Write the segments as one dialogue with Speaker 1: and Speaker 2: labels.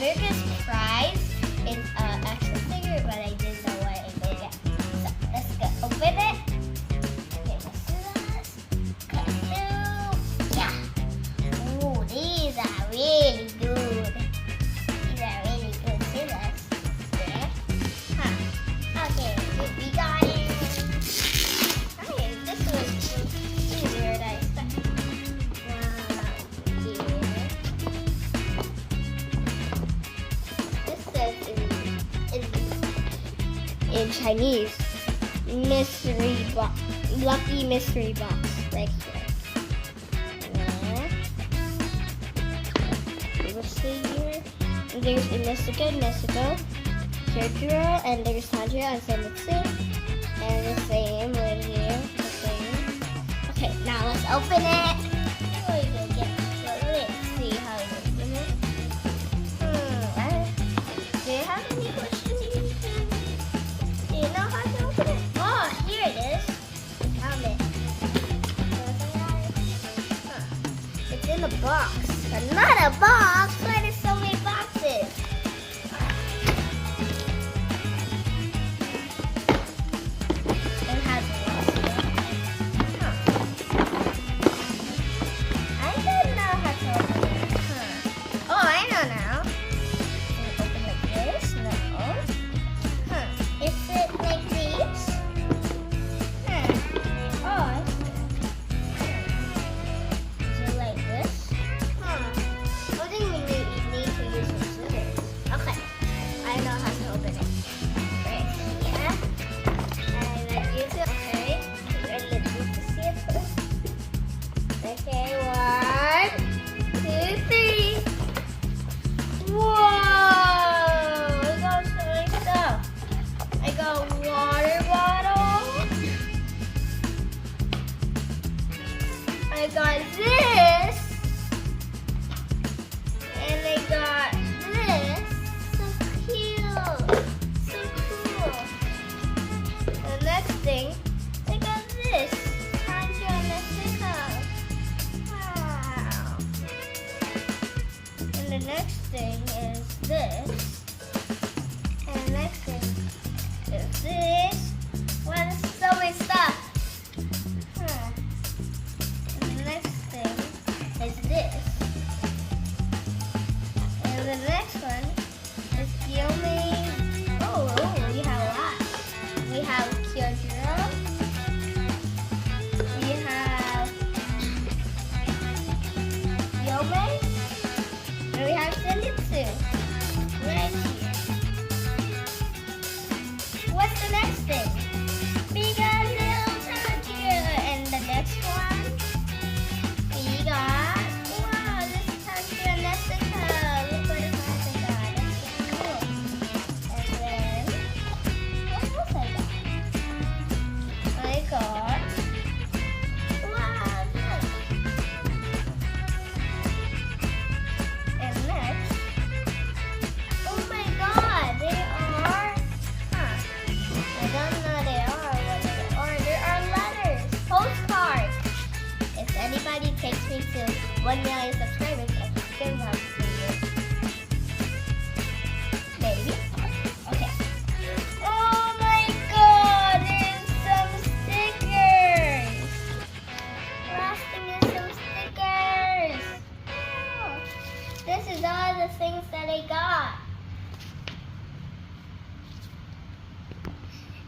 Speaker 1: biggest prize is action figure, but I didn't know what I'm gonna get. So let's go open it. Okay, let's do this. Cut through. Yeah. Ooh, these are really good. These are really good. See this? There. Huh. Okay, we got it. Okay, this was easier than I expected. In Chinese, mystery box, lucky mystery box, right here. Let's see here. And there's a Nezuko, Kyojuro, and there's Tanjiro and Zenitsu, and the same right here, the same. Okay, now let's open it. Let's see how to open it. Do you have any questions? Do you know how to open it? Oh, here it is. Found it. It's in a box. Another box? Why there's so many boxes? It has a lot. I don't know how to open it. Oh, I know now. Open like this? No. Is it like this? Oh, is it like this? I think we need to use some scissors. Okay, I know how to open it. Right here. And let's use it. Okay, and let's use the see it first. Okay, 1, 2, 3. Whoa! I got so many stuff. I got a water bottle. I got this. And I got this. So cute. So cool. The next thing, I got this. Tanjiro and Nezuko. Wow. And the next thing is this. And the next thing is this. Wow, there's so many stuff. And the next thing is this. And the next one is Gyome. Oh, we have a lot. We have Kyojuro. We have Gyome. And we have Zenitsu. Right here. What's the next thing? We got little Tanjiro. And the next one, we got, wow, this is Tanjiro and Nezuko. Look what else I got. That's so cool. And then, what else I got? Wow, look. And next, oh my god, there are, I don't know they are, what they are. There are letters, postcards. If anybody takes me to 1 million subscribers, I can give them to you. Maybe. Okay. Oh my god, there's some stickers. Frosting is some stickers. Oh, this is all the things that I got.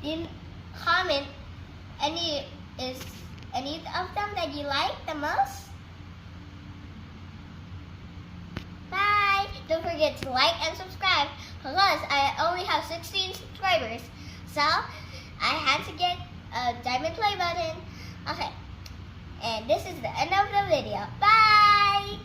Speaker 1: You comment any of them that you like the most? Bye! Don't forget to like and subscribe because I only have 16 subscribers. So I had to get a diamond play button. Okay. And this is the end of the video. Bye!